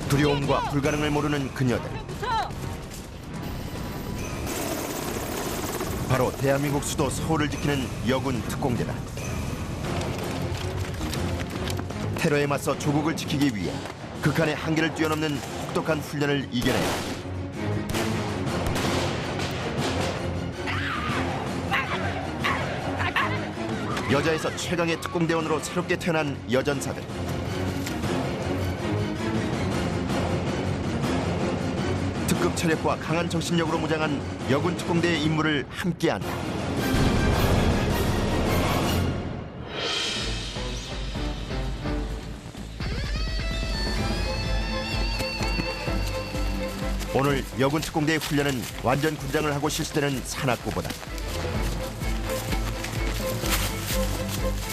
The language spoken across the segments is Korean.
두려움과 불가능을 모르는 그녀들. 바로 대한민국 수도 서울을 지키는 여군 특공대다. 테러에 맞서 조국을 지키기 위해 극한의 한계를 뛰어넘는 혹독한 훈련을 이겨내야 여자에서 최강의 특공대원으로 새롭게 태어난 여전사들. 특급 체력과 강한 정신력으로 무장한 여군 특공대의 임무를 함께한다. 오늘 여군 특공대의 훈련은 완전 군장을 하고 실시되는 산악구보다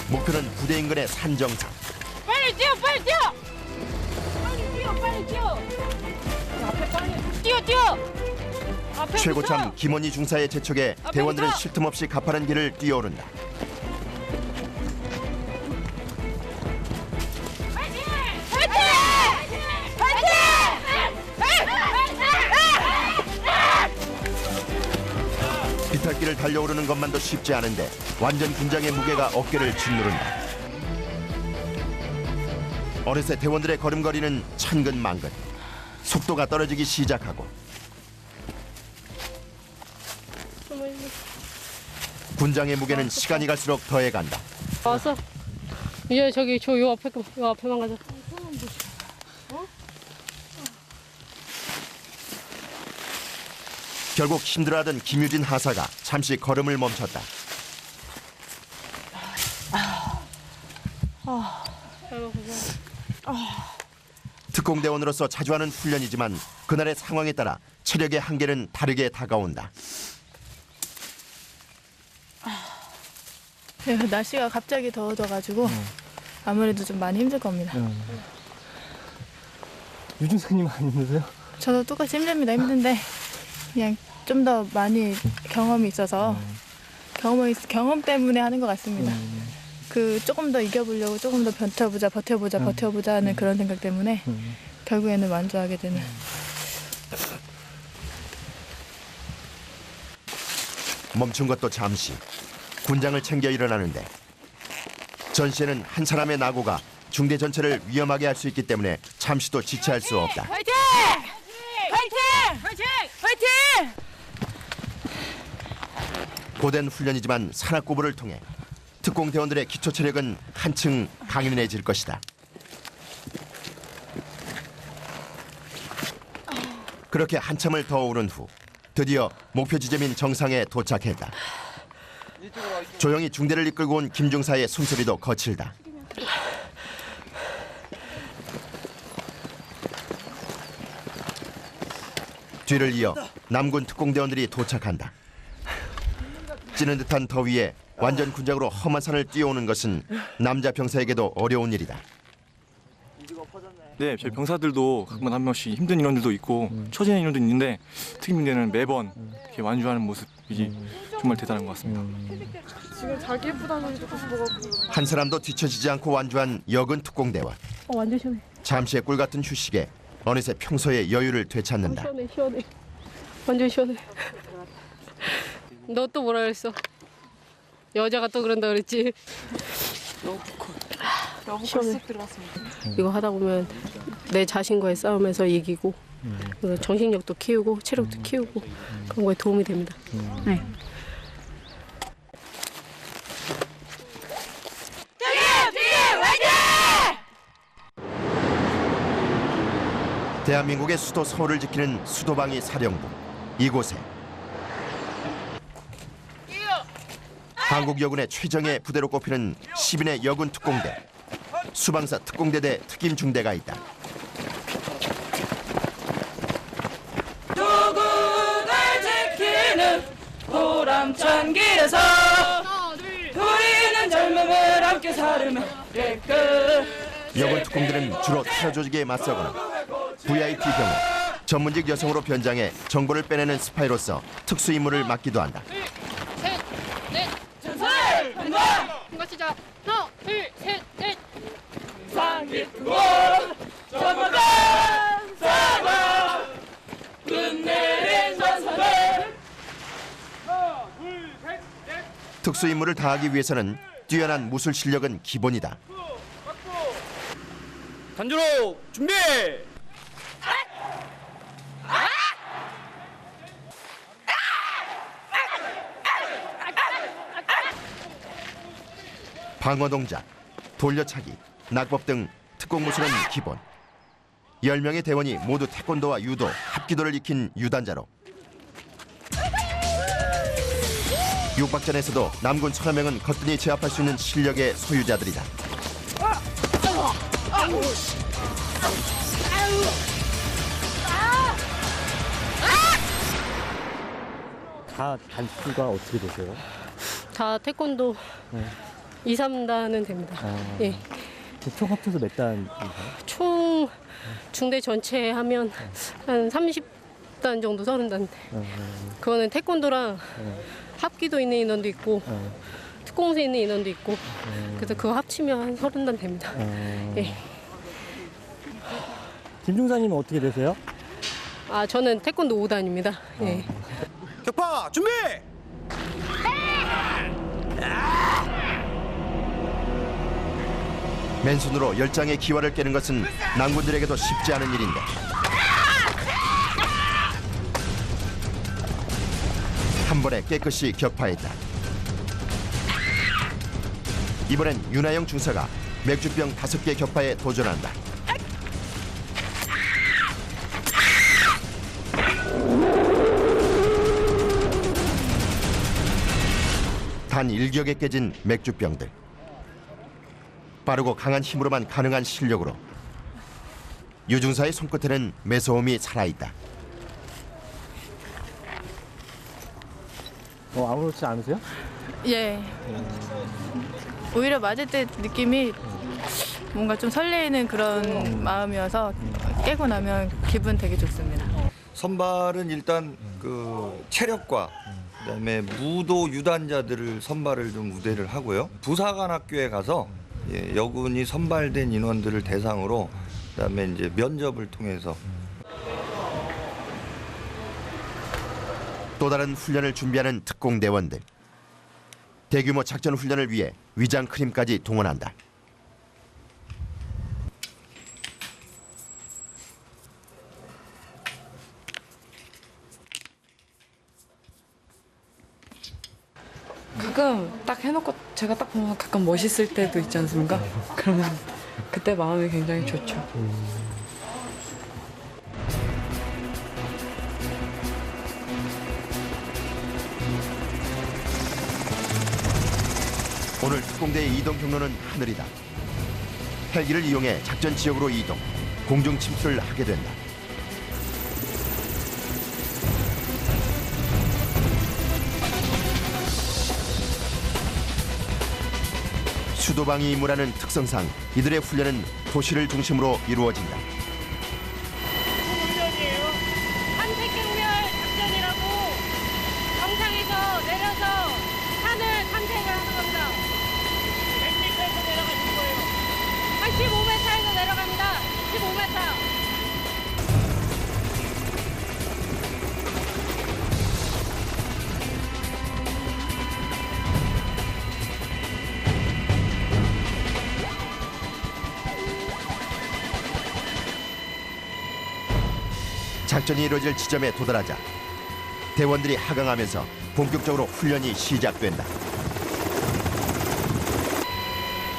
목표는 부대 인근의 산 정상. 빨리 뛰어, 빨리 뛰어! 빨리 뛰어, 빨리 뛰어! 앞에 빨리 뛰어! 앞에 최고참 붙어! 김원희 중사의 재촉에 대원들은 붙어! 쉴 틈 없이 가파른 길을 뛰어오른다. 파이팅! 파이팅! 파이팅! 비탈길을 달려오르는 것만도 쉽지 않은데 완전 군장의 무게가 어깨를 짓누른다. 어느새 대원들의 걸음걸이는 천근만근. 속도가 떨어지기 시작하고 군장의 무게는 시간이 갈수록 더해간다. 왔어. 이제 저기 요 앞에만 가자. 결국 힘들어하던 김유진 하사가 잠시 걸음을 멈췄다. 특공대원으로서 자주 하는 훈련이지만 그날의 상황에 따라 체력의 한계는 다르게 다가온다. 날씨가 갑자기 더워져가지고 아무래도 좀 많이 힘들 겁니다. 유준사님 안 힘드세요? 저도 똑같이 힘듭니다. 힘든데 그냥 좀 더 많이 경험이 있어서 경험 때문에 하는 것 같습니다. 그 조금 더 이겨보려고 조금 더 버텨보자 하는 그런 생각 때문에 결국에는 완주하게 되는. 멈춘 것도 잠시. 군장을 챙겨 일어나는데 전시에는 한 사람의 낙오가 중대 전체를 위험하게 할 수 있기 때문에 잠시도 지체할 수 없다. 파이팅! 파이팅! 파이팅! 파이팅! 고된 훈련이지만 산악고부를 통해 특공대원들의 기초 체력은 한층 강인해질 것이다. 그렇게 한참을 더 오른 후 드디어 목표 지점인 정상에 도착했다. 조용히 중대를 이끌고 온 김중사의 숨소리도 거칠다. 뒤를 이어 남군 특공대원들이 도착한다. 찌는 듯한 더위에 완전 군장으로 험한 산을 뛰어오는 것은 남자 병사에게도 어려운 일이다. 네, 저희 병사들도 각본 한 명씩 힘든 인원들도 있고 처지는 인원도 있는데 특임대는 매번 이렇게 완주하는 모습이 정말 대단한 것 같습니다. 지금 자기 예쁘다는 소리 듣고 싶어가지고. 한 사람도 뒤처지지 않고 완주한 여군 특공대원. 완전 시원해. 잠시의 꿀 같은 휴식에 어느새 평소의 여유를 되찾는다. 시원해. 완전 시원해. 너 또 뭐라 그랬어? 여자가 또 그런다 그랬지? 너무 시원해. 쑥 들어갔습니다. 이거 하다 보면 내 자신과의 싸움에서 이기고 그래서 정신력도 키우고 체력도 키우고 그런 거에 도움이 됩니다. 네. 대한민국의 수도 서울을 지키는 수도방위 사령부. 이곳에 한국 여군의 최정예 부대로 꼽히는 10인의 여군 특공대, 수방사 특공대대 특임 중대가 있다. 조국을 지키는 보람찬 길에서 우리는 젊음을 함께 살으며 여군 특공대는 주로 테러 조직에 맞서거나 VIP 경우 전문직 여성으로 변장해 정보를 빼내는 스파이로서 특수 임무를 맡기도 한다. 한거 시작. 하나, 둘, 셋, 넷. 상기 크고 전문가 특수 임무를 다하기 위해서는 뛰어난 무술 실력은 기본이다. 단주로 준비! 방어 동작, 돌려차기, 낙법 등 특공 무술은 기본. 10명의 대원이 모두 태권도와 유도, 합기도를 익힌 유단자로 육박전에서도 남군 천여 명은 거뜬히 제압할 수 있는 실력의 소유자들이다. 다 단수가 어떻게 되세요? 다 태권도 2, 3단은 됩니다. 예. 총 합쳐서 몇 단인가요? 총 중대 전체 하면 한 30단 정도 30단. 그거는 태권도랑 합기도 있는 인원도 있고 특공대 있는 인원도 있고 그래서 그거 합치면 한 30단 됩니다. 예. 김 중사님은 어떻게 되세요? 아 저는 태권도 5단입니다. 예. 격파 준비! 맨손으로 10장의 기와를 깨는 것은 남군들에게도 쉽지 않은 일인데 한 번에 깨끗이 격파했다. 이번엔 윤하영 중사가 맥주병 5개 격파에 도전한다. 단 일격에 깨진 맥주병들. 빠르고 강한 힘으로만 가능한 실력으로 유중사의 손끝에는 매서움이 살아있다. 아무렇지 않으세요? 예. 오히려 맞을 때 느낌이 뭔가 좀 설레이는 그런 마음이어서 깨고 나면 기분 되게 좋습니다. 선발은 일단 그 체력과 그다음에 무도 유단자들을 선발을 좀 우대를 하고요. 부사관학교에 가서 여군이 선발된 인원들을 대상으로 그다음에 이제 면접을 통해서 또 다른 훈련을 준비하는 특공대원들. 대규모 작전 훈련을 위해 위장 크림까지 동원한다. 가끔 딱 해놓고 제가 딱 보면 가끔 멋있을 때도 있지 않습니까? 그러면 그때 마음이 굉장히 좋죠. 오늘 특공대의 이동 경로는 하늘이다. 헬기를 이용해 작전 지역으로 이동, 공중 침투를 하게 된다. 수도방위 임무라는 특성상 이들의 훈련은 도시를 중심으로 이루어진다. 산책경멸 작전이라고 정상에서 내려서 산을 탐색을 하는 겁니다. 몇 미터에서 내려가실 거예요? 한 15m에서 내려갑니다. 15m. 작전이 이루어질 지점에 도달하자 대원들이 하강하면서 본격적으로 훈련이 시작된다.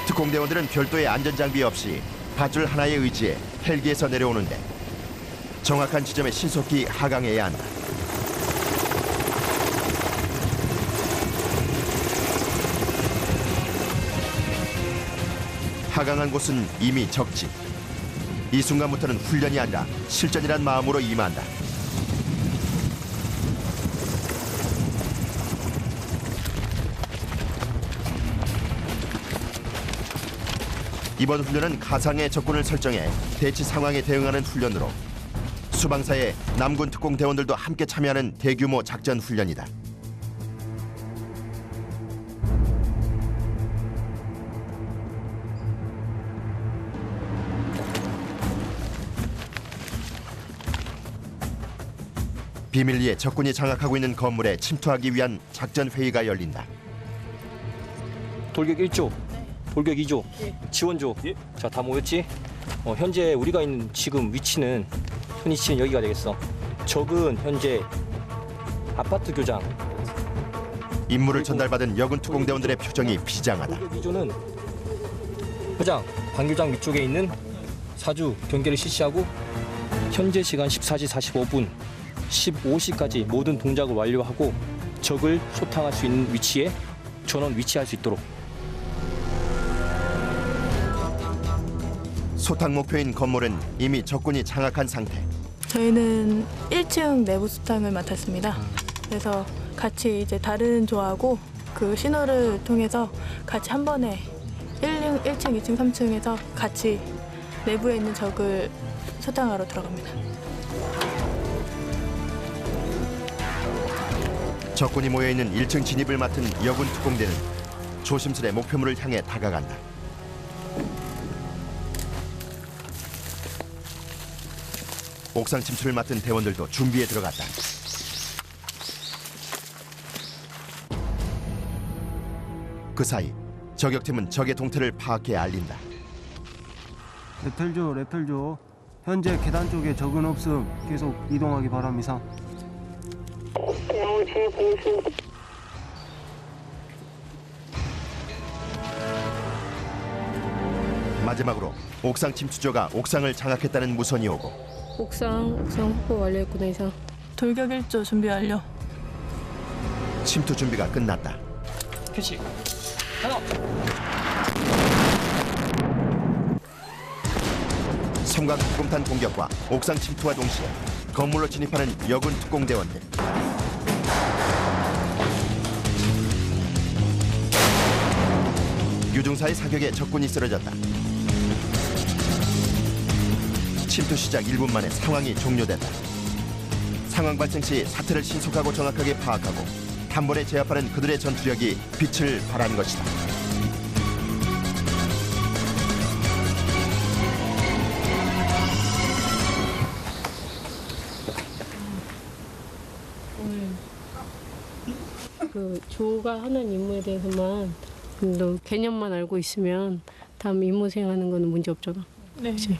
특공대원들은 별도의 안전장비 없이 밧줄 하나에 의지해 헬기에서 내려오는데 정확한 지점에 신속히 하강해야 한다. 하강한 곳은 이미 적지. 이 순간부터는 훈련이 아니라 실전이란 마음으로 임한다. 이번 훈련은 가상의 적군을 설정해 대치 상황에 대응하는 훈련으로 수방사의 남군 특공대원들도 함께 참여하는 대규모 작전 훈련이다. 비밀리에 적군이 장악하고 있는 건물에 침투하기 위한 작전 회의가 열린다. 돌격 1조, 돌격 2조, 지원조. 자, 다 모였지? 현재 우리가 있는 지금 위치는 흔히 치는 여기가 되겠어. 적은 현재 아파트 교장. 임무를 전달받은 여군 특공대원들의 표정이 비장하다. 돌격 2조는 회장, 방교장 위쪽에 있는 사주 경계를 실시하고 현재 시간 14시 45분 15시까지 모든 동작을 완료하고 적을 소탕할 수 있는 위치에 전원 위치할 수 있도록. 소탕 목표인 건물은 이미 적군이 장악한 상태. 저희는 1층 내부 수탕을 맡았습니다. 그래서 같이 이제 다른 조하고 그 신호를 통해서 같이 한 번에 1층, 2층, 3층에서 같이 내부에 있는 적을 소탕하러 들어갑니다. 적군이 모여있는 1층 진입을 맡은 여군 특공대는 조심스레 목표물을 향해 다가간다. 옥상 침투를 맡은 대원들도 준비에 들어갔다. 그 사이 저격팀은 적의 동태를 파악해 알린다. 레펠조. 현재 계단 쪽에 적은 없음. 계속 이동하기 바랍니다. 마지막으로 옥상 침투조가 옥상을 장악했다는 무선이 오고 옥상 확보 완료했구나 이상. 돌격 1조 준비 완료. 침투 준비가 끝났다. 캐치. 하나. 섬광 구금탄 공격과 옥상 침투와 동시에 건물로 진입하는 여군 특공대원들. 유중사의 사격에 적군이 쓰러졌다. 침투 시작 1분 만에 상황이 종료됐다. 상황 발생 시 사태를 신속하고 정확하게 파악하고 단번에 제압하는 그들의 전투력이 빛을 발한 것이다. 그 조가 하는 임무에 대해서만 너 개념만 알고 있으면 다음 임무 수행하는 거는 문제 없잖아. 네. 그치?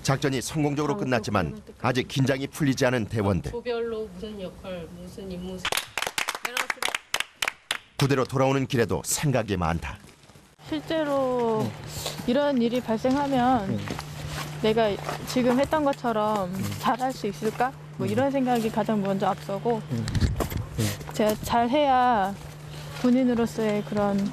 작전이 성공적으로 끝났지만 아직 긴장이 풀리지 않은 대원들. 조별로 무슨 역할, 무슨 임무. 부대로 돌아오는 길에도 생각이 많다. 실제로 이런 일이 발생하면 내가 지금 했던 것처럼 잘할 수 있을까? 뭐 이런 생각이 가장 먼저 앞서고 제가 잘해야 군인으로서의 그런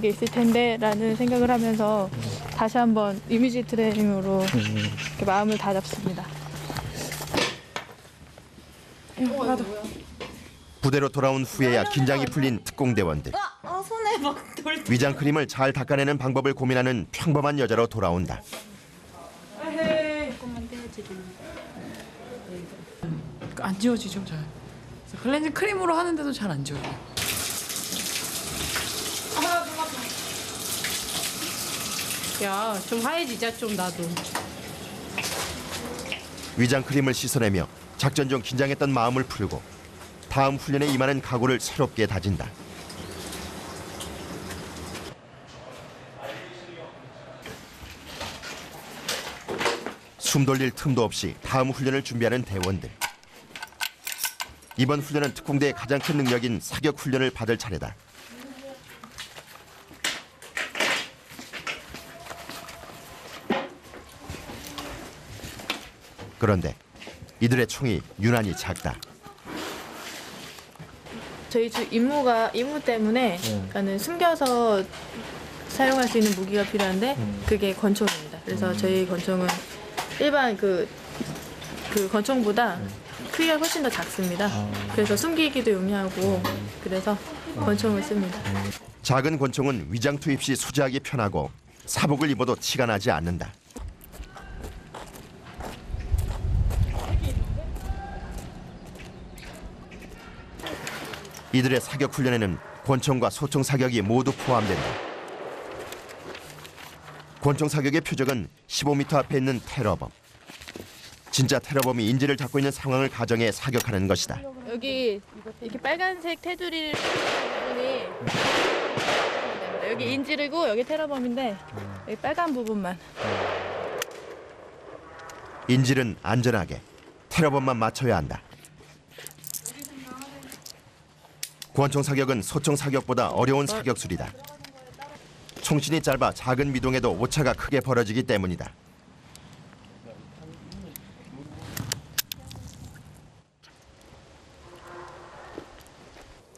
게 있을 텐데라는 생각을 하면서 다시 한번 이미지 트레이닝으로 이렇게 마음을 다잡습니다. 부대로 돌아온 후에야 긴장이 풀린 특공대원들. 손에 막 돌. 위장 크림을 잘 닦아내는 방법을 고민하는 평범한 여자로 돌아온다. 안 지워지죠, 잘. 그래서 클렌징 크림으로 하는데도 잘 안 지워져요. 야, 좀 하얘지자 좀 나도. 위장 크림을 씻어내며 작전 중 긴장했던 마음을 풀고 다음 훈련에 임하는 각오를 새롭게 다진다. 숨 돌릴 틈도 없이 다음 훈련을 준비하는 대원들. 이번 훈련은 특공대의 가장 큰 능력인 사격 훈련을 받을 차례다. 그런데 이들의 총이 유난히 작다. 저희 임무 때문에 그러니까는 숨겨서 사용할 수 있는 무기가 필요한데 그게 권총입니다. 그래서 저희 권총은 일반 그 권총보다 크기가 훨씬 더 작습니다. 그래서 숨기기도 용이하고 그래서 권총을 씁니다. 작은 권총은 위장 투입 시 소지하기 편하고 사복을 입어도 티가 나지 않는다. 이들의 사격 훈련에는 권총과 소총 사격이 모두 포함된다. 권총 사격의 표적은 15m 앞에 있는 테러범. 진짜 테러범이 인지를 잡고 있는 상황을 가정해 사격하는 것이다. 여기 이렇게 빨간색 테두리를 부분이 여기 인질이고 여기 테러범인데 여기 빨간 부분만. 인질은 안전하게, 테러범만 맞춰야 한다. 권총 사격은 소총 사격보다 어려운 사격술이다. 총신이 짧아 작은 미동에도 오차가 크게 벌어지기 때문이다.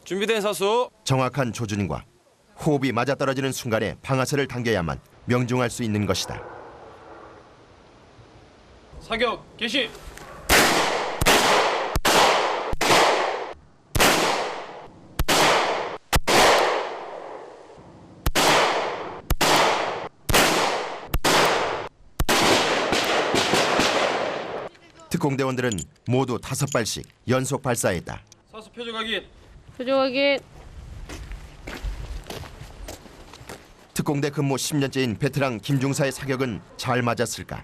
준비된 사수. 정확한 조준과 호흡이 맞아떨어지는 순간에 방아쇠를 당겨야만 명중할 수 있는 것이다. 사격 개시. 특공대원들은 모두 5발씩 연속 발사했다. 사수 표적 확인. 표정 확인. 특공대 근무 10년째인 베테랑 김중사의 사격은 잘 맞았을까?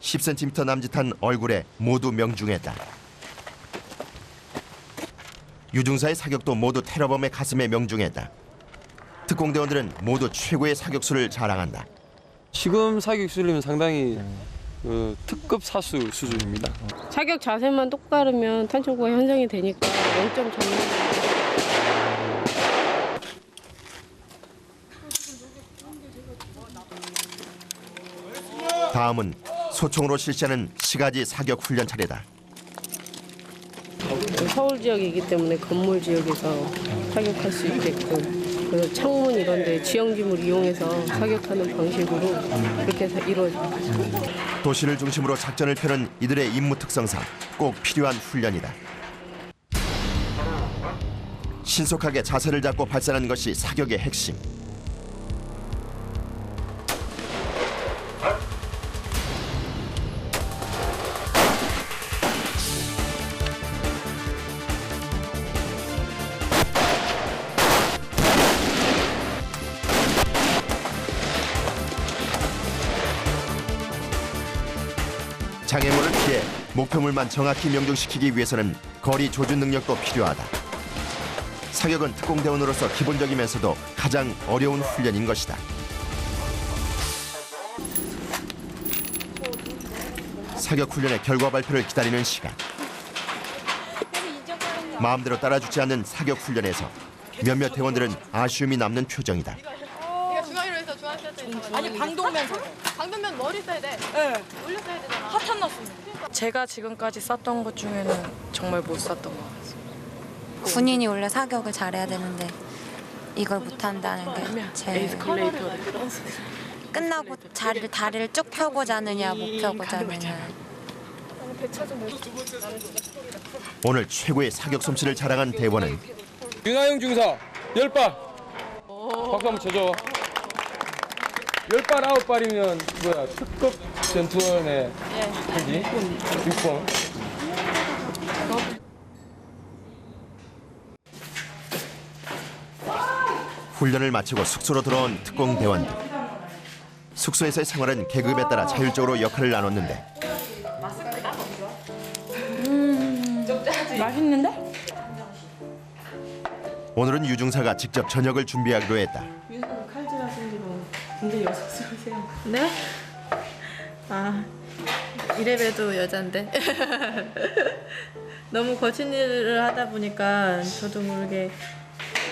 (10cm) 남짓한 얼굴에 모두 명중했다. 유중사의 사격도 모두 테러범의 가슴에 명중했다. 특공대원들은 모두 최고의 사격수를 자랑한다. 지금 사격수는 상당히 특급 사수 수준입니다. 사격 자세만 똑바르면 탄총구가 현상이 되니까 0점 잡는. 다음은 소총으로 실시하는 시가지 사격 훈련 차례다. 서울 지역이기 때문에 건물 지역에서 사격할 수 있게끔 그래서 창문 이런 데 지형지물 이용해서 사격하는 방식으로 그렇게 이루어집니다. 도시를 중심으로 작전을 펴는 이들의 임무 특성상 꼭 필요한 훈련이다. 신속하게 자세를 잡고 발사하는 것이 사격의 핵심. 장애물을 피해 목표물만 정확히 명중시키기 위해서는 거리 조준 능력도 필요하다. 사격은 특공대원으로서 기본적이면서도 가장 어려운 훈련인 것이다. 사격 훈련의 결과 발표를 기다리는 시간. 마음대로 따라주지 않는 사격 훈련에서 몇몇 대원들은 아쉬움이 남는 표정이다. 네가 중앙으로 해서 중앙 써야 되잖아. 아니 방독면 방독면 머리 써야 돼. 네. 올려 써야 되잖아. 핫한 났습니다. 제가 지금까지 쌌던 것 중에는 정말 못 쌌던 것 같아요. 군인이 원래 사격을 잘해야 되는데 이걸 못한다는 게 제일 끝나고 다리를 쭉 펴고 자느냐 못 펴고 자느냐. 오늘 최고의 사격 솜씨를 자랑한 대원은 윤하영 중사 10발. 박수 한번 쳐줘. 10발 9발이면 뭐야 특급 전투원의 그지? 6번. 훈련을 마치고 숙소로 돌아온 특공대원들. 숙소에서의 생활은 계급에 따라 자율적으로 역할을 나눴는데 맛있는데? 오늘은 유중사가 직접 저녁을 준비하기로 했다. 칼질하시는 거 굉장히 여성스러우세요. 네? 아 이래봬도 여잔데 너무 거친 일을 하다 보니까 저도 모르게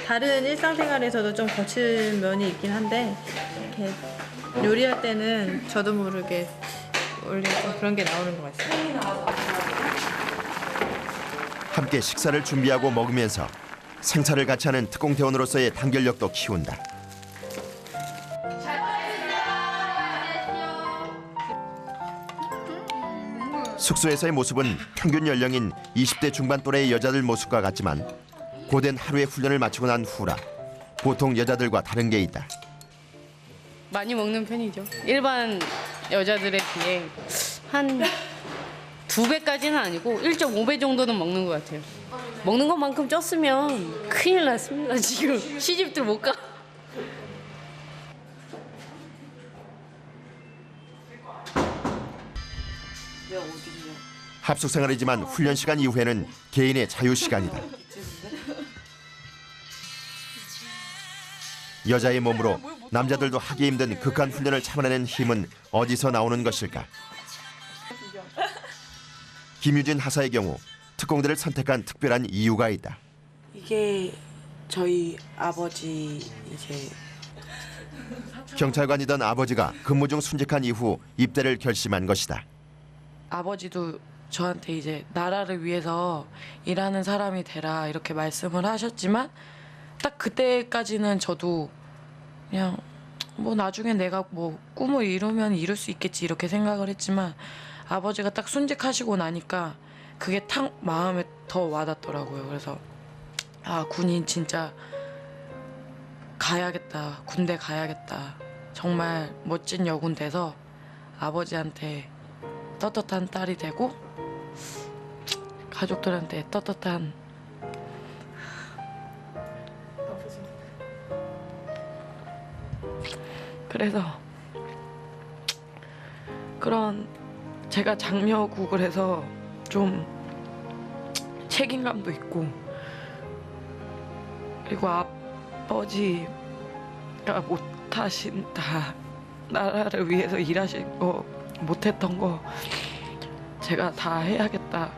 다른 일상생활에서도 좀 거친 면이 있긴 한데 이렇게 요리할 때는 저도 모르게 원래 좀 그런 게 나오는 것 같아요. 함께 식사를 준비하고 먹으면서 생사를 같이 하는 특공대원으로서의 단결력도 키운다. 숙소에서의 모습은 평균 연령인 20대 중반 또래의 여자들 모습과 같지만 고된 하루의 훈련을 마치고 난 후라 보통 여자들과 다른 게 있다. 많이 먹는 편이죠. 일반 여자들에 비해 한 2배까지는 아니고 1.5배 정도는 먹는 것 같아요. 먹는 것만큼 쪘으면 큰일 났습니다. 지금 시집들 못 가. 합숙 생활이지만 훈련 시간 이후에는 개인의 자유 시간이다. 여자의 몸으로 남자들도 하기 힘든 극한 훈련을 참아내는 힘은 어디서 나오는 것일까? 김유진 하사의 경우 특공대를 선택한 특별한 이유가 있다. 이게 저희 아버지 이제 경찰관이던 아버지가 근무 중 순직한 이후 입대를 결심한 것이다. 아버지도 저한테 이제 나라를 위해서 일하는 사람이 되라 이렇게 말씀을 하셨지만 딱 그때까지는 저도 그냥 뭐 나중에 내가 뭐 꿈을 이루면 이룰 수 있겠지 이렇게 생각을 했지만 아버지가 딱 순직하시고 나니까 그게 탁 마음에 더 와닿더라고요. 그래서 아, 군인 진짜 가야겠다. 군대 가야겠다. 정말 멋진 여군 돼서 아버지한테 떳떳한 딸이 되고 가족들한테 떳떳한 그래서 그런 제가 장려국을 해서 좀 책임감도 있고 그리고 아버지가 못하신다 나라를 위해서 일하신 거 못했던 거 제가 다 해야겠다.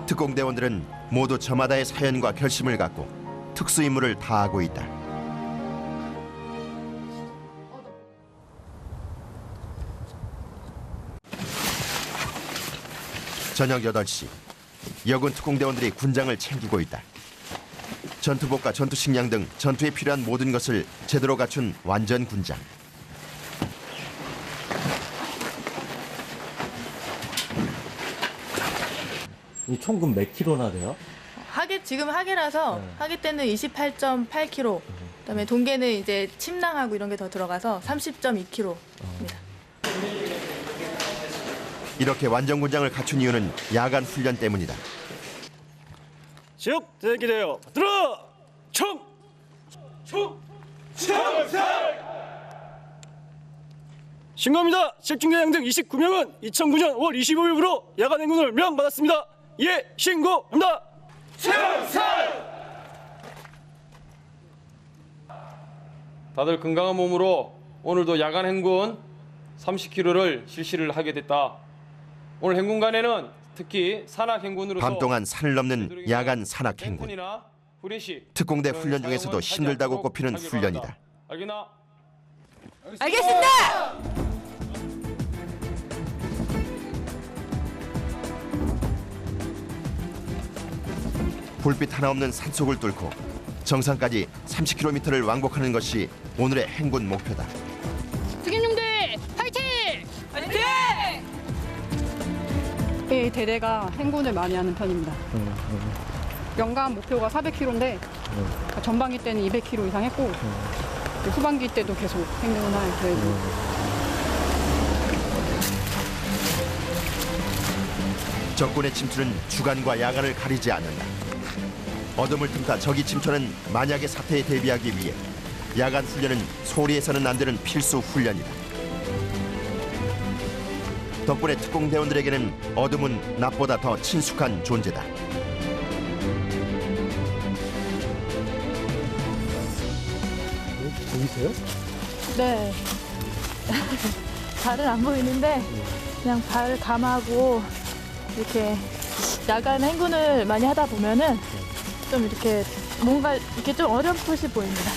특공대원들은 모두 저마다의 사연과 결심을 갖고 특수임무를 다하고 있다. 저녁 8시 여군 특공대원들이 군장을 챙기고 있다. 전투복과 전투식량 등 전투에 필요한 모든 것을 제대로 갖춘 완전 군장. 이 총금 몇 킬로나 돼요? 지금 하계라서 하계 때는 28.8kg. 그다음에 동계는 이제 침낭하고 이런 게 더 들어가서 30.2kg입니다. 이렇게 완전 군장을 갖춘 이유는 야간 훈련 때문이다. 지역 대기되어 들어 총 신고합니다. 실중대장 등 29명은 2009년 5월 25일부로 야간 행군을 명받았습니다. 예, 신고합니다. 다들 건강한 몸으로 오늘도 야간 행군 30km를 실시를 하게 됐다. 오늘 행군간에는 특히 산악 행군으로서 밤 동안 산을 넘는 야간 산악 행군. 특공대 훈련 중에서도 힘들다고 꼽히는 훈련이다. 알겠나? 알겠습니다. 불빛 하나 없는 산속을 뚫고 정상까지 30km를 왕복하는 것이 오늘의 행군 목표다. 특임용대 파이팅! 파이팅! 이 대대가 행군을 많이 하는 편입니다. 연간 목표가 400km인데 전반기 때는 200km 이상 했고 후반기 때도 계속 행군을 할 계획입니다. 적군의 침투는 주간과 야간을 가리지 않는다. 어둠을 틈타 적이 침투하는 만약의 사태에 대비하기 위해 야간 훈련은 소홀히 해서는 안 되는 필수 훈련이다. 덕분에 특공대원들에게는 어둠은 낮보다 더 친숙한 존재다. 보이세요? 네. 발은 안 보이는데 그냥 발을 감하고 이렇게 야간 행군을 많이 하다 보면은 좀 이렇게 뭔가 이렇게 좀 어렴풋이 보입니다.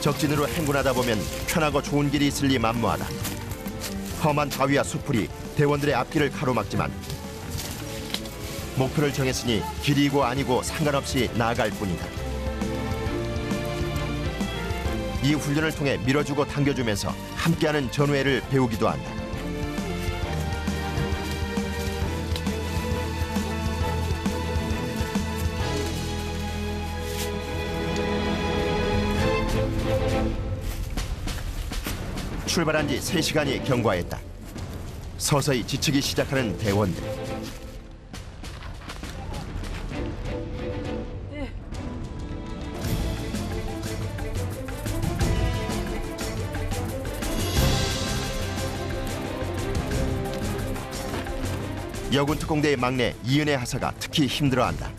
적진으로 행군하다 보면 편하고 좋은 길이 있을 리 만무하다. 험한 바위와 수풀이 대원들의 앞길을 가로막지만 목표를 정했으니 길이고 아니고 상관없이 나아갈 뿐이다. 이 훈련을 통해 밀어주고 당겨주면서 함께하는 전우회를 배우기도 한다. 출발한 지 3시간이 경과했다. 서서히 지치기 시작하는 대원들. 여군 특공대의 막내 이은혜 하사가 특히 힘들어한다.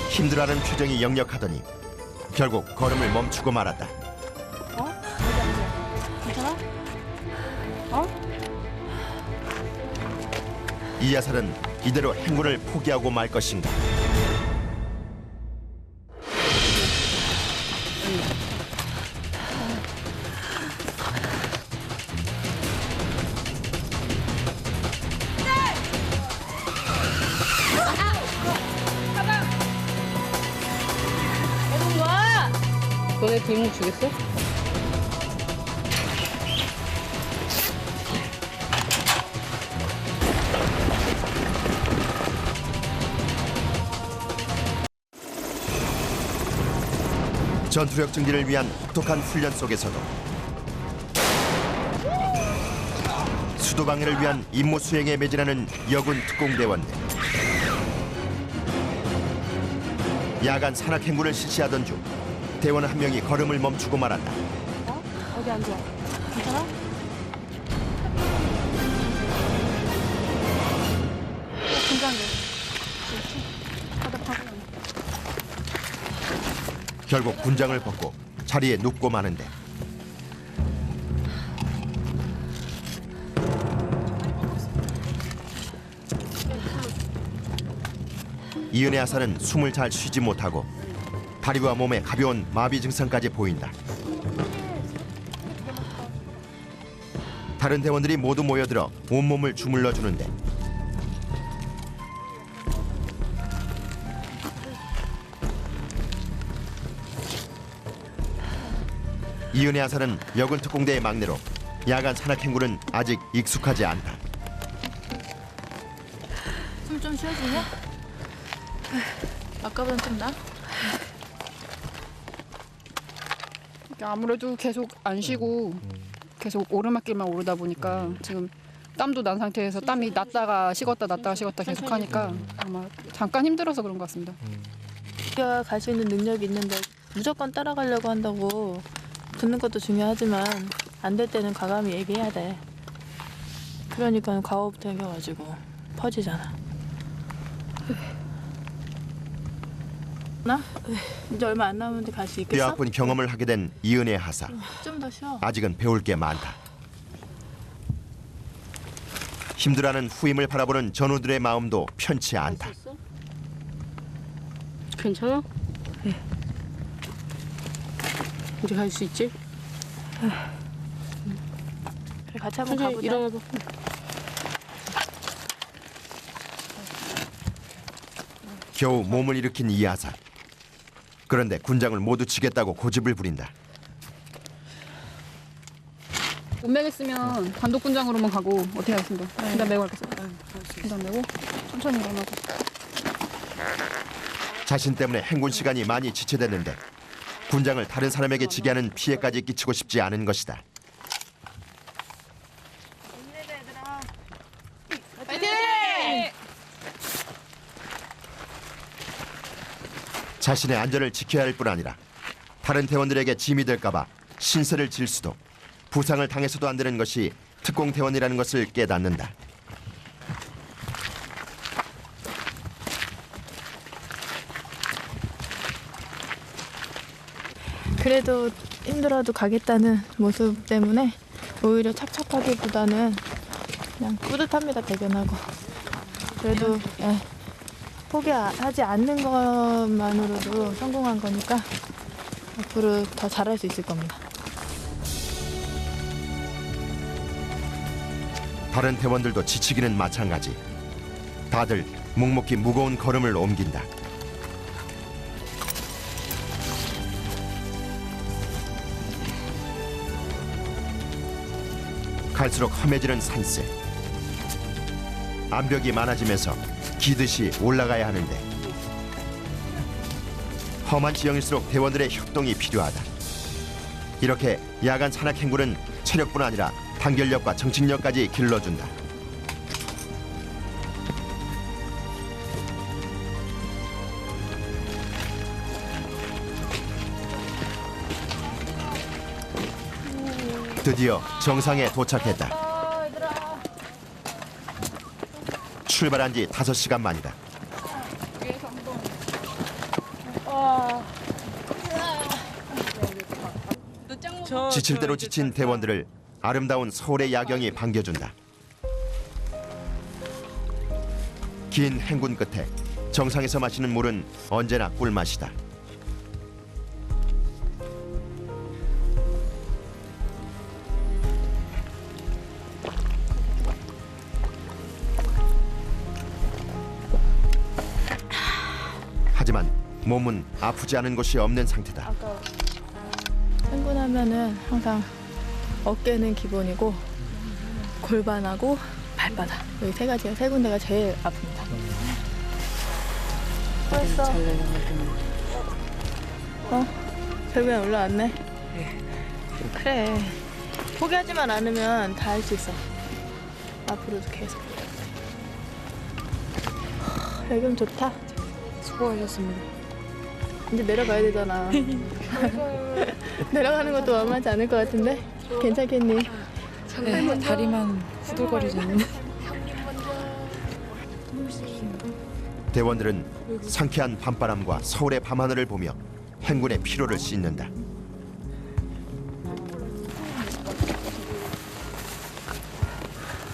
힘들어하는 표정이 역력하더니 결국 걸음을 멈추고 말았다. 괜찮아? 어? 이 야살은 이대로 행군을 포기하고 말 것인가? 너네 팀 주겠어? 전투력 증진을 위한 혹독한 훈련 속에서도 수도 방해를 위한 임무 수행에 매진하는 여군 특공대원들. 야간 산악 행군을 실시하던 중 대원 한 명이 걸음을 멈추고 말았다. 어디 앉아? 괜찮아? 긴장돼. 결국 군장을 벗고 자리에 눕고 마는데 이은혜 하사는 숨을 잘 쉬지 못하고 다리와 몸에 가벼운 마비 증상까지 보인다. 다른 대원들이 모두 모여들어 온몸을 주물러 주는데 이은혜 하사는 여군 특공대의 막내로 야간 산악 행군은 아직 익숙하지 않다. 숨 좀 쉬어주냐? 아까보단 좀 나? 아무래도 계속 안 쉬고 계속 오르막길만 오르다 보니까 지금 땀도 난 상태에서 땀이 났다가 식었다 났다가 식었다 계속 하니까 아마 잠깐 힘들어서 그런 것 같습니다. 우리가 갈 수 있는 능력이 있는데 무조건 따라가려고 한다고 붙는 것도 중요하지만 안 될 때는 과감히 얘기해야 돼. 그러니까 과호부터 생겨가지고 퍼지잖아. 나? 이제 얼마 안 남았는데 갈 수 있겠어? 뼈아픈 경험을 하게 된 이은혜 하사. 좀 더 쉬어. 아직은 배울 게 많다. 힘들어하는 후임을 바라보는 전우들의 마음도 편치 않다. 괜찮아? 네. 이제 갈 수 있지? 그래, 같이 한번 가보자. 일어나봐. 겨우 몸을 일으킨 이 하사. 그런데 군장을 모두 치겠다고 고집을 부린다. 못 매겠으면 단독군장으로만 가고 어떻게 하겠습니다. 일단 매고 가겠습니다. 일단 매고 천천히 일어나고. 자신 때문에 행군 시간이 많이 지체됐는데 군장을 다른 사람에게 지게 하는 피해까지 끼치고 싶지 않은 것이다. 파이팅! 자신의 안전을 지켜야 할 뿐 아니라 다른 대원들에게 짐이 될까봐 신세를 질 수도 부상을 당해서도 안 되는 것이 특공대원이라는 것을 깨닫는다. 그래도 힘들어도 가겠다는 모습 때문에 오히려 착착하기보다는 그냥 뿌듯합니다. 대견하고. 그래도 포기하지 않는 것만으로도 성공한 거니까 앞으로 더 잘할 수 있을 겁니다. 다른 대원들도 지치기는 마찬가지. 다들 묵묵히 무거운 걸음을 옮긴다. 갈수록 험해지는 산세. 암벽이 많아지면서 기듯이 올라가야 하는데 험한 지형일수록 대원들의 협동이 필요하다. 이렇게 야간 산악 행군은 체력뿐 아니라 단결력과 정신력까지 길러준다. 드디어 정상에 도착했다. 출발한 지 5시간 만이다. 지칠 대로 지친 대원들을 아름다운 서울의 야경이 반겨준다. 긴 행군 끝에 정상에서 마시는 물은 언제나 꿀맛이다. 하지만 몸은 아프지 않은 곳이 없는 상태다. 행군하면은 항상 어깨는 기본이고 골반하고 발바닥 여기 세 군데가 제일 아픕니다. 벌써 결국엔 올라왔네. 그래 포기하지만 않으면 다 할 수 있어. 앞으로도 계속. 여기는 좋다. 수고하셨습니다. 이제 내려가야 되잖아. 내려가는 것도 만만치 않을 것 같은데 괜찮겠니? 네, 다리만 후들거리지 않는. 대원들은 상쾌한 밤바람과 서울의 밤하늘을 보며 행군의 피로를 씻는다.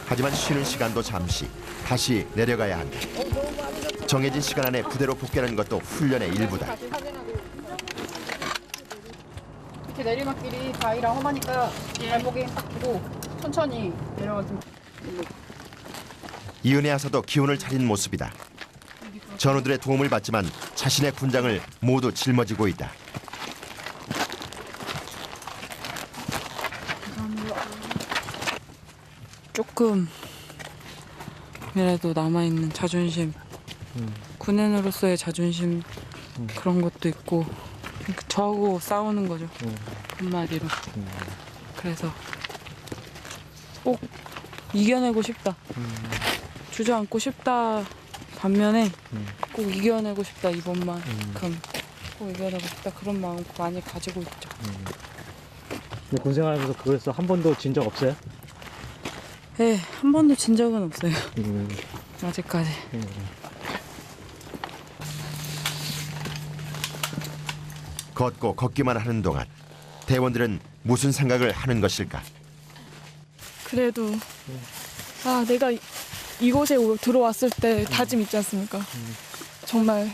하지만 쉬는 시간도 잠시 다시 내려가야 한다. 정해진 시간 안에 부대로 복귀하는 것도 훈련의 일부다. 이렇게 내리막길이 바위랑 험하니까 발목에 힘 딱 주고 천천히 내려가면 이은혜 하사도 기운을 차린 모습이다. 전우들의 도움을 받지만 자신의 군장을 모두 짊어지고 있다. 조금이라도 남아있는 자존심, 군인으로서의 자존심 그런 것도 있고 저하고 싸우는 거죠. 한마디로. 그래서 꼭 이겨내고 싶다. 주저앉고 싶다 반면에 꼭 이겨내고 싶다. 이번만큼 꼭 이겨내고 싶다. 그런 마음 많이 가지고 있죠. 근데 군 생활하면서 그래서 한 번도 진 적 없어요? 네, 한 번도 진 적은 없어요. 아직까지. 걷고 걷기만 하는 동안 대원들은 무슨 생각을 하는 것일까? 그래도 내가 이곳에 들어왔을 때 다짐 있지 않습니까? 정말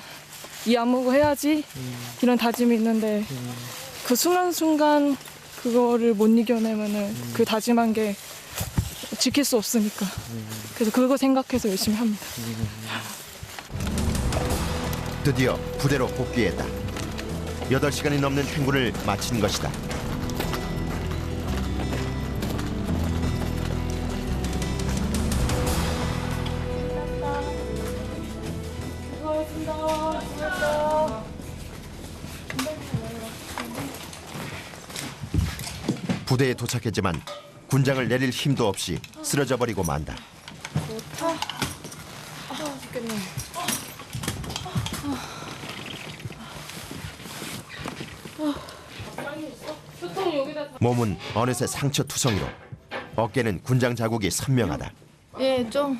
이 안무고 해야지 이런 다짐이 있는데 그 순간순간 그거를 못 이겨내면은 그 다짐한 게 지킬 수 없으니까 그래서 그거 생각해서 열심히 합니다. 드디어 부대로 복귀했다. 8시간이 넘는 행군을 마친 것이다. 부대에 도착했지만 군장을 내릴 힘도 없이 쓰러져 버리고 만다. 죽겠네. 몸은 어느새 상처투성이로 어깨는 군장 자국이 선명하다. 예, 좀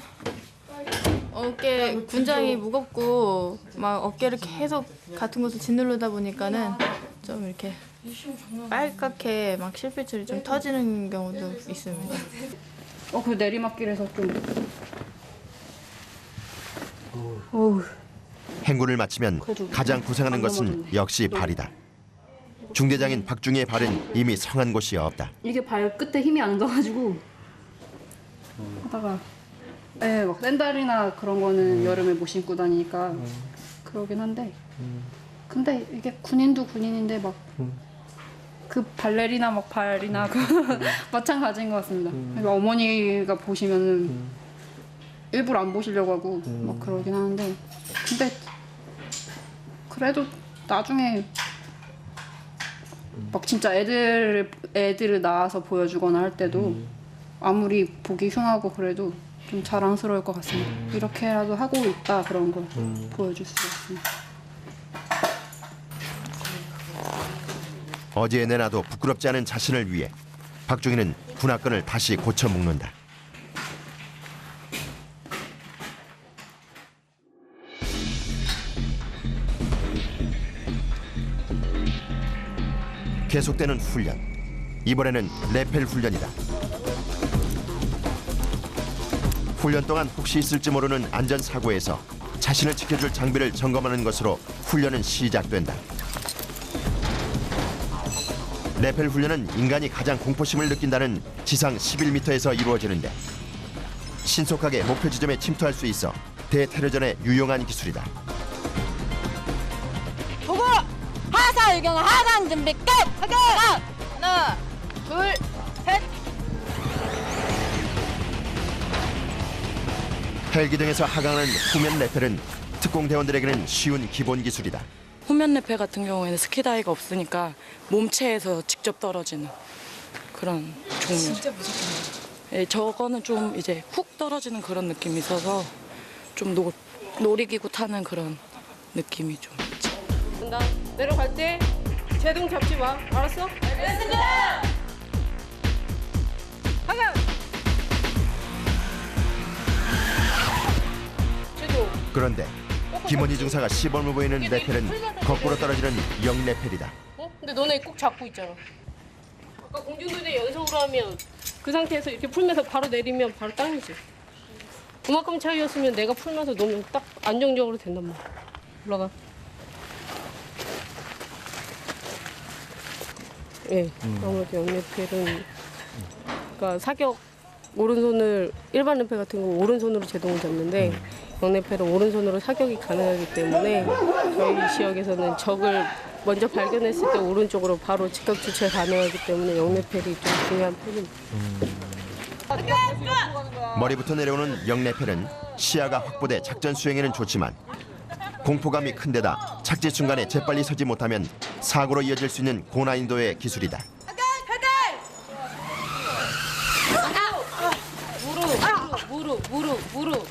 어깨 군장이 무겁고 막 어깨를 계속 같은 곳을 짓누르다 보니까는 좀 이렇게 빨갛게 막 실핏줄이 좀 터지는 경우도 있습니다. 그 내리막길에서 좀 행군을 마치면 가장 고생하는 것은 역시 발이다. 중대장인 박중희의 발은 이미 성한 곳이 없다. 이게 발끝에 힘이 안 져가지고 하다가 막 샌들이나 그런 거는 여름에 못 신고 다니니까 그러긴 한데 근데 이게 군인도 군인인데 막 그 발레리나 막 발이나 그 마찬가지인 것 같습니다. 그러니까 어머니가 보시면은 일부러 안 보시려고 하고 막 그러긴 하는데 근데 그래도 나중에 막 진짜 애들을 낳아서 보여주거나 할 때도 아무리 보기 흉하고 그래도 좀 자랑스러울 것 같습니다. 이렇게라도 하고 있다 그런 걸 보여줄 수가 있습니다. 어디에 내놔도 부끄럽지 않은 자신을 위해 박종희는 군화끈을 다시 고쳐 묶는다. 계속되는 훈련. 이번에는 레펠 훈련이다. 훈련 동안 혹시 있을지 모르는 안전사고에서 자신을 지켜줄 장비를 점검하는 것으로 훈련은 시작된다. 레펠 훈련은 인간이 가장 공포심을 느낀다는 지상 11m에서 이루어지는데 신속하게 목표 지점에 침투할 수 있어 대테러전에 유용한 기술이다. 보고! 하사일경 하강 준비 끝! 하강! 하나, 둘, 셋! 헬기 등에서 하강하는 후면 레펠은 특공대원들에게는 쉬운 기본 기술이다. 후면 레펠 같은 경우에는 스키다이가 없으니까 몸체에서 직접 떨어지는 그런 종류. 진짜 무섭겠네요. 예, 저거는 좀 이제 훅 떨어지는 그런 느낌이 있어서 좀 놀이기구 타는 그런 느낌이 좀 있지. 간다. 내려갈 때 제동 잡지 마. 알았어? 알겠습니다! 하강! 제동. 그런데 김원희 중사가 시범을 보이는 레펠은 거꾸로 떨어지는 역레펠이다. 어? 근데 너네 꼭 잡고 있잖아. 아까 공중도대 연속으로 하면 그 상태에서 이렇게 풀면서 바로 내리면 바로 땅이지. 그만큼 차이였으면 내가 풀면서 놓으면 딱 안정적으로 된단 말이야. 올라가. 예, 아무래도 역레펠은 그러니까 사격 오른손을 일반 레펠 같은 거 오른손으로 제동을 잡는데 역레펠은 오른손으로 사격이 가능하기 때문에 저희 지역에서는 적을 먼저 발견했을 때 오른쪽으로 바로 직격 주체 가능하기 때문에 역레펠이 좀 중요한 편입니다. 머리부터 내려오는 역레펠은 시야가 확보돼 작전 수행에는 좋지만 공포감이 큰 데다 착지 순간에 재빨리 서지 못하면 사고로 이어질 수 있는 고난이도의 기술이다. 무릎.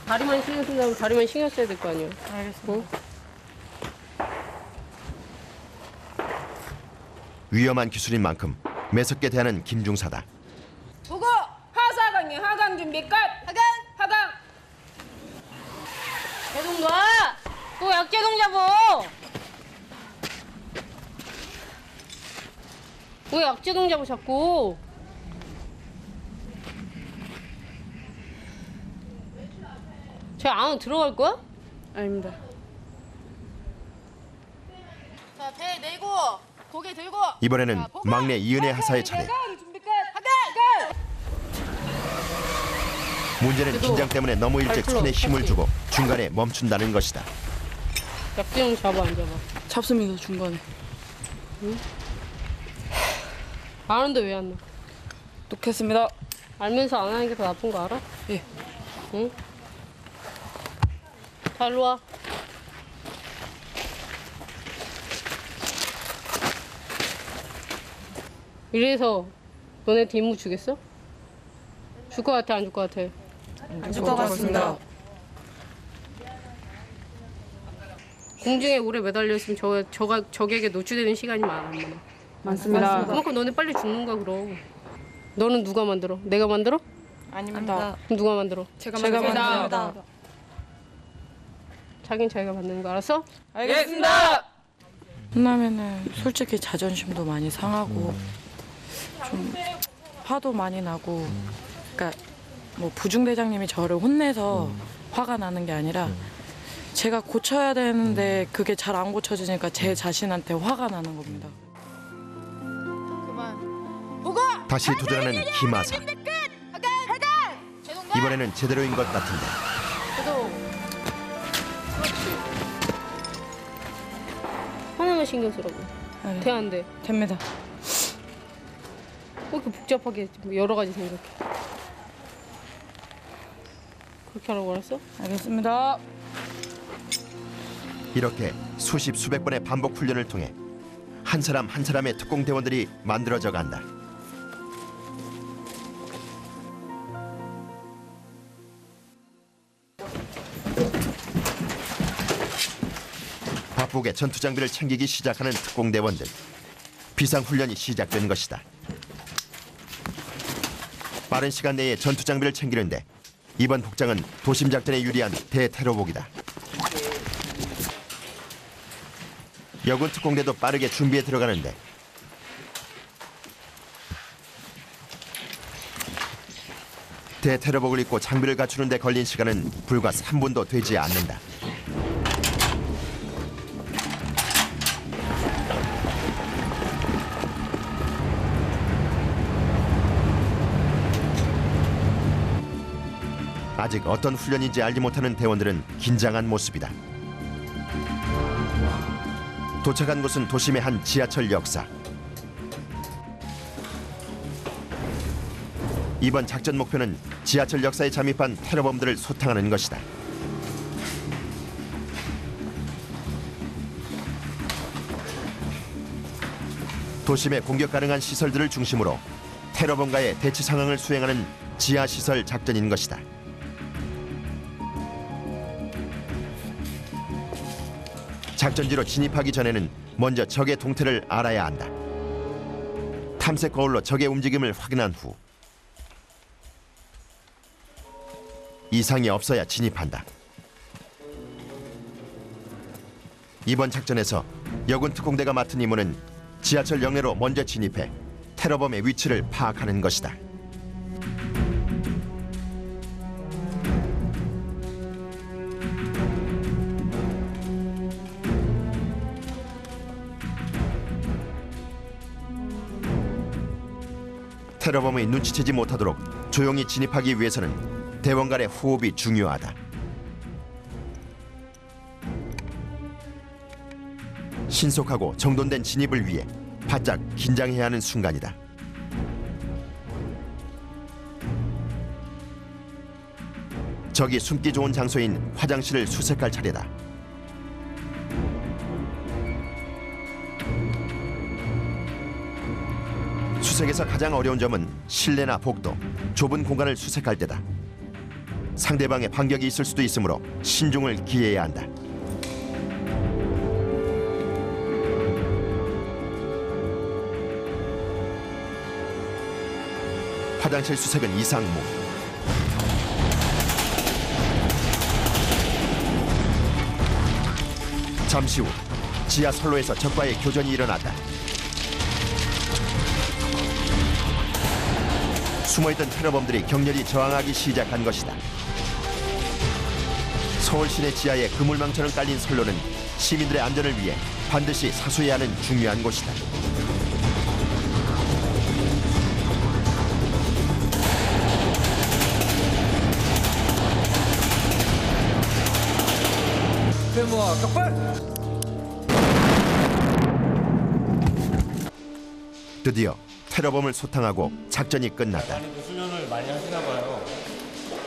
다리만 신경 쓴다면 다리만 신경 써야 될 거 아니에요. 알겠습니다. 위험한 기술인 만큼 매섭게 대하는 김중사다. 보고! 하사강이 하강 준비 끝! 하강! 제동 놔! 또 약제동 잡어! 왜 약제동 잡어 자꾸? 쟤 안으로 들어갈 거야? 아닙니다. 자, 배 내고 고개 들고 이번에는 막내 이은혜 하사의 차례. 준비 끝! 하강! 문제는 긴장 때문에 너무 일찍 손에 힘을 주고 중간에 멈춘다는 것이다. 약제동 잡아 안 잡아? 잡습니다 중간에. 응? 아는데 왜 안 나? 놓겠습니다. 알면서 안 하는 게 더 나쁜 거 알아? 예. 응? 자, 일로 와. 이래서 너네한테 임무 주겠어? 줄 것 같아, 안 줄 것 같아? 안 줄 것 같습니다. 공중에 오래 매달려 있으면 적에게 노출되는 시간이 많습니다. 그만큼 너네 빨리 죽는 거야, 그럼. 너는 누가 만들어? 내가 만들어? 아닙니다. 그럼 누가 만들어? 제가 만듭니다. 자긴 자기가 만드는 거 알았어? 알겠습니다. 혼나면은 솔직히 자존심도 많이 상하고 좀 화도 많이 나고 그러니까 뭐 부중대장님이 저를 혼내서 화가 나는 게 아니라 제가 고쳐야 되는데 그게 잘 안 고쳐지니까 제 자신한테 화가 나는 겁니다. 다시 도전하는 김하사. 이번에는 제대로인 것 같은데. 하나만 신경 쓰라고. 돼, 안 돼? 됩니다. 왜 이렇게 복잡하게 여러 가지 생각해? 그렇게 하라고 알았어? 알겠습니다. 이렇게 수십 수백 번의 반복 훈련을 통해 한 사람 한 사람의 특공대원들이 만들어져 간다. 바쁘게 전투 장비를 챙기기 시작하는 특공대원들. 비상훈련이 시작된 것이다. 빠른 시간 내에 전투 장비를 챙기는데 이번 복장은 도심 작전에 유리한 대테러복이다. 여군 특공대도 빠르게 준비에 들어가는데 대테러복을 입고 장비를 갖추는 데 걸린 시간은 불과 3분도 되지 않는다. 아직 어떤 훈련인지 알지 못하는 대원들은 긴장한 모습이다. 도착한 곳은 도심의 한 지하철 역사. 이번 작전 목표는 지하철 역사에 잠입한 테러범들을 소탕하는 것이다. 도심의 공격 가능한 시설들을 중심으로 테러범과의 대치 상황을 수행하는 지하시설 작전인 것이다. 작전지로 진입하기 전에는 먼저 적의 동태를 알아야 한다. 탐색 거울로 적의 움직임을 확인한 후 이상이 없어야 진입한다. 이번 작전에서 여군 특공대가 맡은 임무는 지하철 역내로 먼저 진입해 테러범의 위치를 파악하는 것이다. 테러범의 눈치채지 못하도록 조용히 진입하기 위해서는 대원 간의 호흡이 중요하다. 신속하고 정돈된 진입을 위해 바짝 긴장해야 하는 순간이다. 적이 숨기 좋은 장소인 화장실을 수색할 차례다. 수색에서 가장 어려운 점은 실내나 복도, 좁은 공간을 수색할 때다. 상대방의 반격이 있을 수도 있으므로 신중을 기해야 한다. 화장실 수색은 이상무. 잠시 후 지하 선로에서 적과의 교전이 일어났다. 숨어있던 테러범들이 격렬히 저항하기 시작한 것이다. 서울 시내 지하에 그물망처럼 깔린 선로는 시민들의 안전을 위해 반드시 사수해야 하는 중요한 곳이다. 세모아 격발! 드디어 테러범을 소탕하고 작전이 끝났다. 훈련을 많이 하시나 봐요.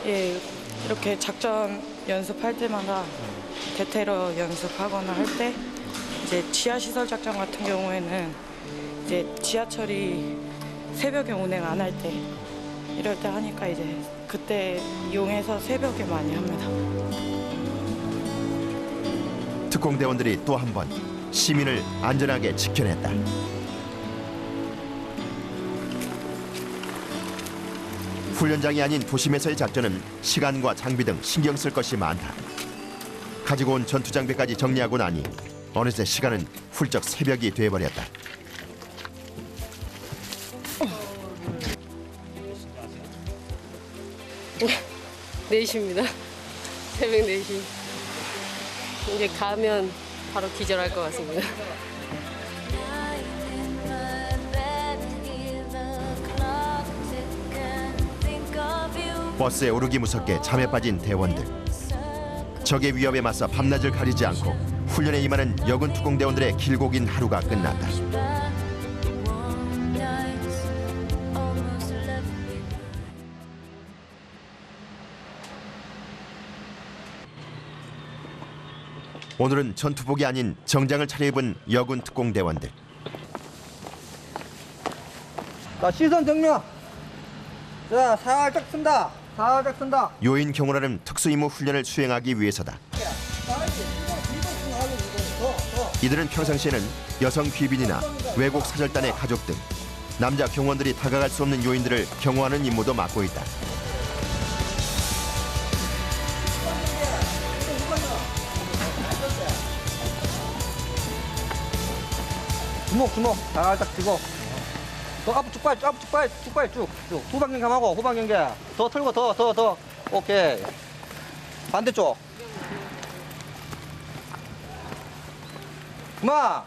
예, 이렇게 작전 연습할 때마다 대테러 연습하거나 할 때 이제 지하 시설 작전 같은 경우에는 이제 지하철이 새벽에 운행 안 할 때 이럴 때 하니까 이제 그때 이용해서 새벽에 많이 합니다. 특공대원들이 또 한 번 시민을 안전하게 지켜냈다. 훈련장이 아닌 도심에서의 작전은 시간과 장비 등 신경 쓸 것이 많다. 가지고 온 전투 장비까지 정리하고 나니 어느새 시간은 훌쩍 새벽이 돼버렸다. 네 4시입니다. 새벽 4시. 이제 가면 바로 기절할 것 같습니다. 버스에 오르기 무섭게 잠에 빠진 대원들. 적의 위협에 맞서 밤낮을 가리지 않고 훈련에 임하는 여군 특공대원들의 길고 긴 하루가 끝났다. 오늘은 전투복이 아닌 정장을 차려입은 여군 특공대원들. 자, 시선 정면. 자, 살짝 쓴다. 살짝 쓴다. 요인 경호라는 특수임무 훈련을 수행하기 위해서다. 이들은 평상시에는 여성 귀빈이나 외국 사절단의 가족 등 남자 경호원들이 다가갈 수 없는 요인들을 경호하는 임무도 맡고 있다. 주먹 살짝 쥐고 더 앞으로 쭉 후방 경계하고 후방 경계 더 틀고 더 오케이 반대쪽 그만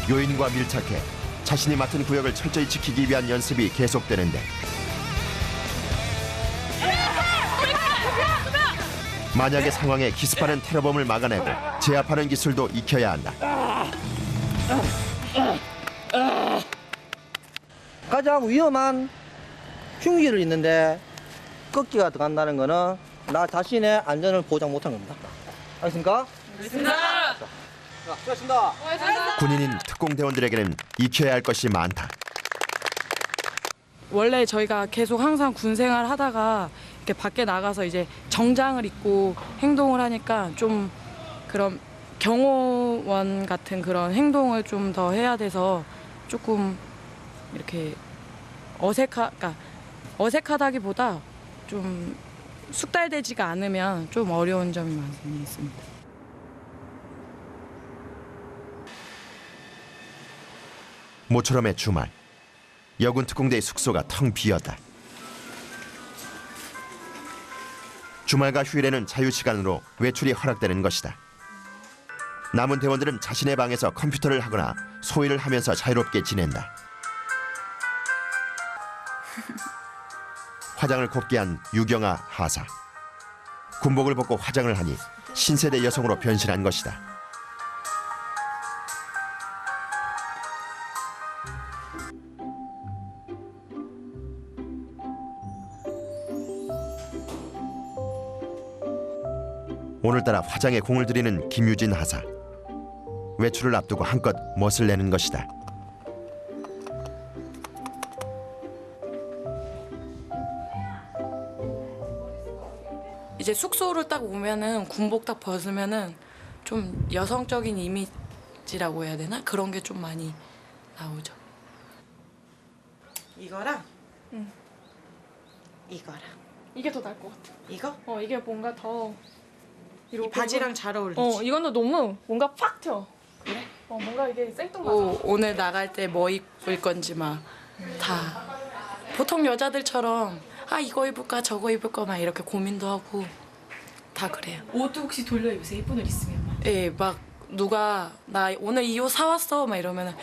요인과 밀착해 자신이 맡은 구역을 철저히 지키기 위한 연습이 계속되는데 만약의 상황에 기습하는 테러범을 막아내고 제압하는 기술도 익혀야 한다. 가장 위험한 흉기를 있는데 꺾기가 들어간다는 거는 나 자신의 안전을 보장 못한 겁니다. 알겠습니까? 알겠습니다. 자, 수고하셨습니다. 군인인 특공대원들에게는 익혀야 할 것이 많다. 원래 저희가 계속 항상 군 생활 하다가 이렇게 밖에 나가서 이제 정장을 입고 행동을 하니까 좀 그런 경호원 같은 그런 행동을 좀 더 해야 돼서 조금 이렇게 어색하다기보다 좀 숙달되지가 않으면 좀 어려운 점이 많이 있습니다. 모처럼의 주말, 여군 특공대의 숙소가 텅 비었다. 주말과 휴일에는 자유시간으로 외출이 허락되는 것이다. 남은 대원들은 자신의 방에서 컴퓨터를 하거나 소일을 하면서 자유롭게 지낸다. 화장을 곱게 한 유경아 하사. 군복을 벗고 화장을 하니 신세대 여성으로 변신한 것이다. 오늘따라 화장에 공을 들이는 김유진 하사. 외출을 앞두고 한껏 멋을 내는 것이다. 이제 숙소를 딱 오면은 군복 딱 벗으면은 좀 여성적인 이미지라고 해야 되나? 그런 게 좀 많이 나오죠. 이거랑 이거랑 이게 더 나을 것 같아. 이거? 이게 뭔가 더 이 바지랑 잘 어울리지? 이거는 너무 뭔가 팍 튀어. 그래? 뭔가 이게 생뚱맞아. 오늘 나갈 때 뭐 입을 건지 막 다 보통 여자들처럼 이거 입을까 저거 입을까 막 이렇게 고민도 하고 다 그래요. 옷도 혹시 돌려 입으세요? 예쁜 옷 있으면 막. 예, 막 누가 나 오늘 이 옷 사왔어 막 이러면은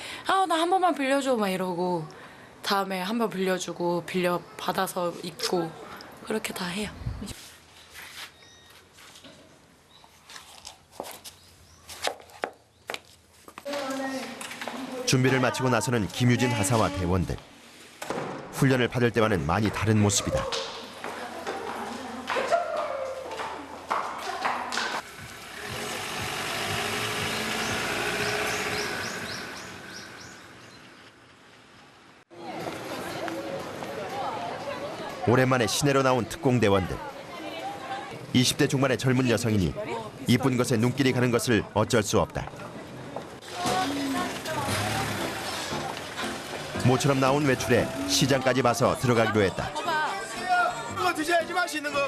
나 한 번만 빌려줘 막 이러고 다음에 한 번 빌려주고 빌려 받아서 입고 그렇게 다 해요. 준비를 마치고 나서는 김유진 하사와 대원들. 훈련을 받을 때와는 많이 다른 모습이다. 오랜만에 시내로 나온 특공대원들. 20대 중반의 젊은 여성이니 이쁜 것에 눈길이 가는 것을 어쩔 수 없다. 모처럼 나온 외출에 시장까지 봐서 들어가기로 했다. 이거 드셔야지 맛있는 거.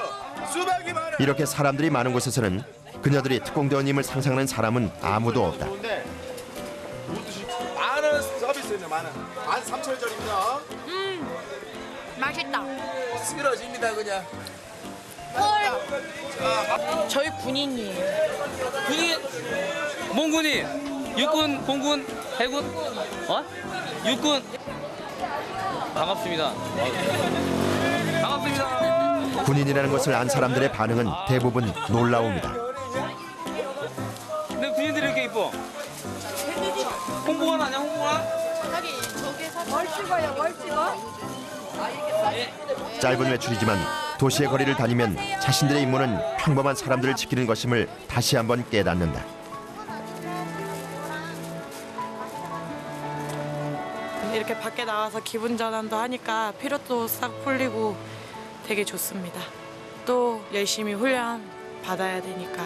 수박이 많아. 이렇게 사람들이 많은 곳에서는 그녀들이 특공대원임을 상상하는 사람은 아무도 없다. 만원 서비스네 만원. 13,000원짜리입니다. 맛있다. 쓰러집니다 그냥. 저희 군인이에요. 군인, 몽군인, 육군, 공군, 해군, 육군. 반갑습니다. 반갑습니다. 군인이라는 것을 안 사람들의 반응은 대부분 놀라움이다. 근데 군인들이 이렇게 이뻐. 홍보관 아니야, 홍보관? 뭘 찍어요? 뭘 찍어? 짧은 외출이지만 도시의 거리를 다니면 자신들의 임무는 평범한 사람들을 지키는 것임을 다시 한번 깨닫는다. 이렇게 밖에 나와서 기분 전환도 하니까 피로도 싹 풀리고 되게 좋습니다. 또 열심히 훈련 받아야 되니까.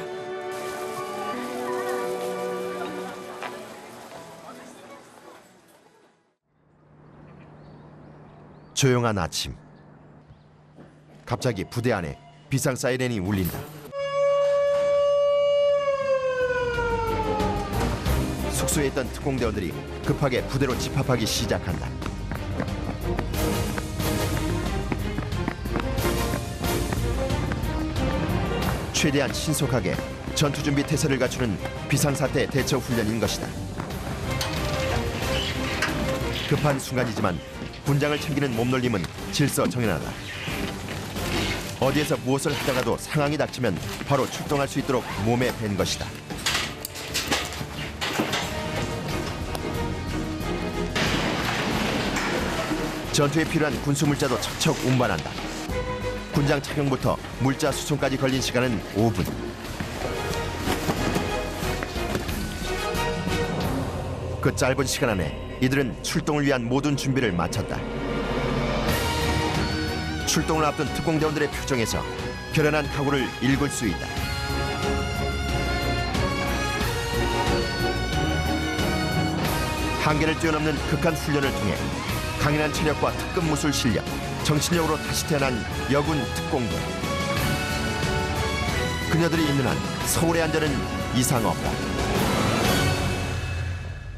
조용한 아침. 갑자기 부대 안에 비상 사이렌이 울린다. 숙소에 있던 특공대원들이 급하게 부대로 집합하기 시작한다. 최대한 신속하게 전투준비 태세를 갖추는 비상사태 대처 훈련인 것이다. 급한 순간이지만 군장을 챙기는 몸놀림은 질서정연하다. 어디에서 무엇을 하다가도 상황이 닥치면 바로 출동할 수 있도록 몸에 밴 것이다. 전투에 필요한 군수물자도 척척 운반한다. 군장 착용부터 물자 수송까지 걸린 시간은 5분. 그 짧은 시간 안에 이들은 출동을 위한 모든 준비를 마쳤다. 출동을 앞둔 특공대원들의 표정에서 결연한 각오를 읽을 수 있다. 한계를 뛰어넘는 극한 훈련을 통해 강인한 체력과 특급 무술 실력, 정신력으로 다시 태어난 여군 특공대. 그녀들이 있는 한 서울의 안전은 이상 없다.